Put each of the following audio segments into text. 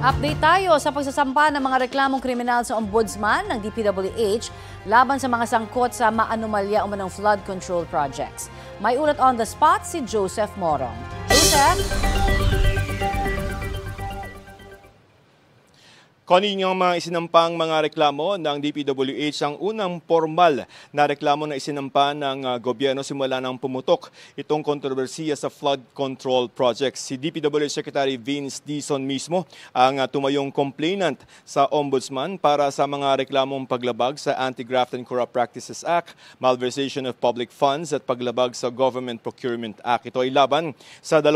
Update tayo sa pagsasampa ng mga reklamong kriminal sa Ombudsman ng DPWH laban sa mga sangkot sa maanumalya umanong flood control projects. May ulat on the spot si Joseph Morong. Joseph? Connie, yung mga isinampang mga reklamo ng DPWH ang unang formal na reklamo na isinampa ng gobyerno simula nang pumutok itong kontrobersiya sa flood control projects. Si DPWH Secretary Vince Dizon mismo ang tumayong complainant sa Ombudsman para sa mga reklamong paglabag sa Anti-Graft and Corrupt Practices Act, malversation of public funds at paglabag sa Government Procurement Act. Ito ay laban sa 20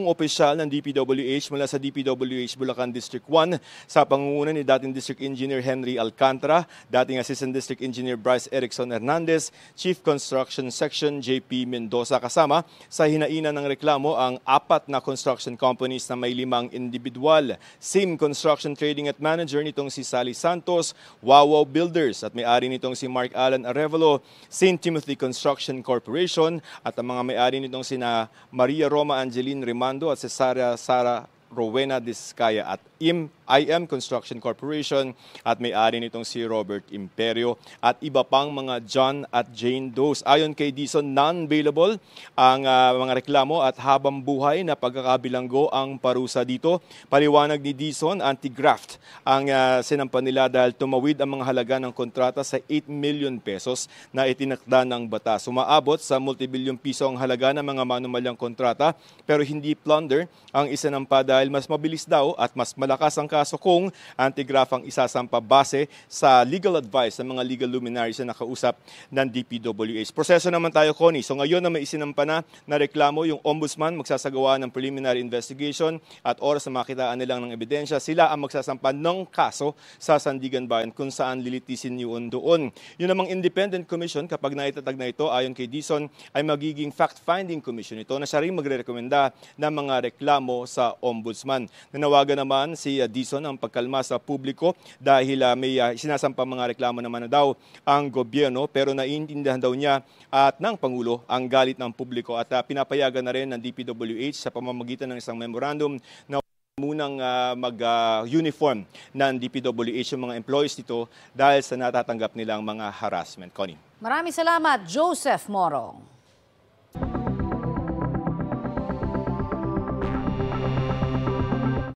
opisyal ng DPWH mula sa DPWH Bulacan District 1 sa pangunguna ni dating District Engineer Henry Alcantara, dating Assistant District Engineer Bryce Erickson Hernandez, Chief Construction Section JP Mendoza. Kasama sa hinainan ng reklamo ang 4 na construction companies na may 5 individual. SIM Construction Trading at Manager nitong si Sally Santos, Wawaw Builders at may-ari nitong si Mark Alan Arevalo, St. Timothy Construction Corporation at ang mga may-ari nitong sina Maria Roma Angeline Rimando at si Sara Rowena Discaya at IM Construction Corporation at may-ari nitong si Robert Imperio at iba pang mga John at Jane Does. Ayon kay Dizon, non-bailable ang mga reklamo at habang buhay na pagkakabilanggo ang parusa dito. Paliwanag ni Dizon, anti-graft ang sinampa nila dahil tumawid ang mga halaga ng kontrata sa 8 million pesos na itinakda ng batas. Umaabot sa multibilyong piso ang halaga ng mga manumalyang kontrata pero hindi plunder ang isinampa dahil mas mabilis daw at mas malakas ang kaso kung anti-graft ang isasampa base sa legal advice ng mga legal luminaries na nakausap ng DPWH. Proseso naman tayo, Connie. So ngayon na may isinampa na reklamo, yung Ombudsman magsasagawa ng preliminary investigation at oras na makitaan nilang ng ebidensya, sila ang magsasampa ng kaso sa Sandigan Bayan kung saan lilitisin yun doon. Yun namang independent commission, kapag naitatag na ito, ayon kay Dizon, ay magiging fact-finding commission ito na siya rin magre-rekomenda ng mga reklamo sa Ombudsman. Nanawagan naman si Dizon ang pagkalma sa publiko dahil may sinasampang mga reklamo naman na daw ang gobyerno pero naiintindihan daw niya at ng Pangulo ang galit ng publiko at pinapayagan na rin ng DPWH sa pamamagitan ng isang memorandum na munang mag-uniform ng DPWH yung mga employees dito dahil sa natatanggap nilang mga harassment. Connie. Maraming salamat, Joseph Morong.